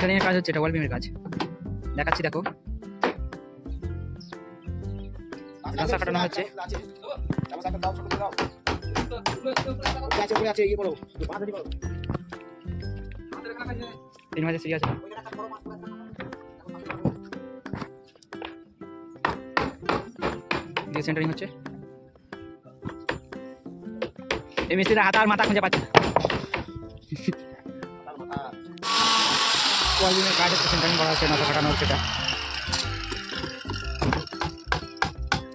Centering এর কাজ হচ্ছে, এটা ওয়াল বিমের কাজ দেখাচ্ছি। দেখো রাস্তা কাটানো হচ্ছে। তিন মাঝে সিঁড়ি আছে। সেন্টারিং হচ্ছে। এই মিস্ত্রিটা হাত আর মাথা খুঁজে পাচ্ছে না। ওয়াল বিমের কাজ হচ্ছে, সেন্টারিং করা হচ্ছে, নকশা কাটানো হচ্ছে। এটা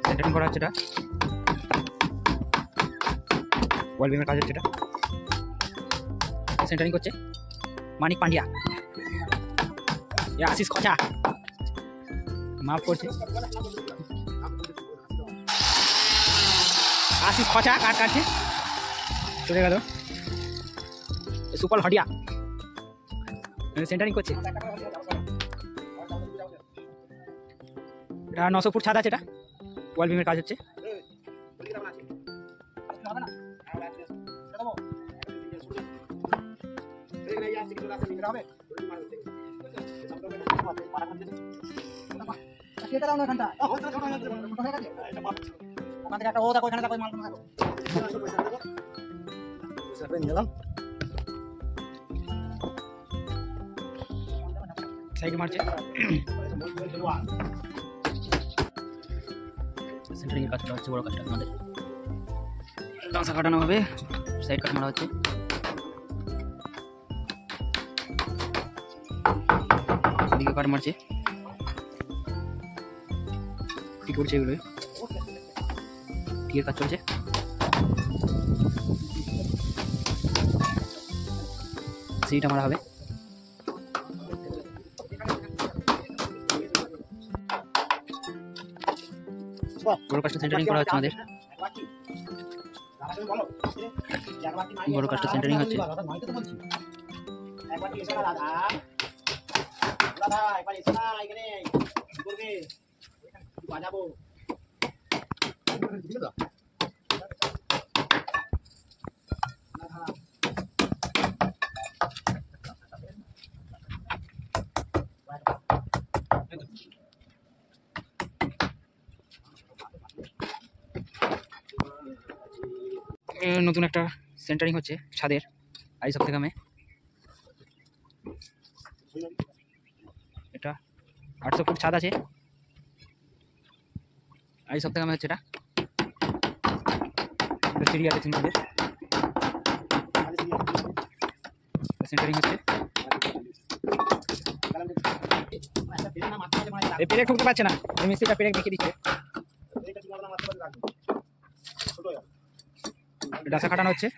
সেন্টারিং করা হচ্ছে, এটা ওয়াল বিমের কাজ হচ্ছে। এটা সেন্টারিং করছে মানিক পান্ডিয়া, আশিস খচা মাফ করছে। আশিস খচা কাট কাটছে, চলে গেল। সুপার হডিয়া সেন্টারিং করছে। এটা 900 ফুট ছাদ আছে, এটা ওয়াল বিমের কাজ হচ্ছে। সাইড মারছে, সেন্টারিং এর কাজটা হচ্ছে, বড় কাজটা আমাদের ডাঁসা কাটানো হবে, সাইড কাট মারা হচ্ছে। এদিকে কাট মারছে, কি করছে এগুলো, টিয়ের কাজ চলছে। সিটা মারা হবে। বড় কাজটা সেন্টারিং করা হচ্ছে আমাদের, বড় কাজটা সেন্টারিং হচ্ছে। নতুন একটা সেন্টারিং হচ্ছে ছাদের আইস অফ গ্রামে। এটা 800 ফুট ছাদ আছে, আইস অফ গ্রামে হচ্ছে। এটা সিঁড়ি আছে, সেন্টারিং হচ্ছে। এই পেরেক ঠুকতে পারছে না, এই মিস্ত্রিটা পেরেক দেখিয়ে দিচ্ছে। ডাঁসা কাটানো হচ্ছে।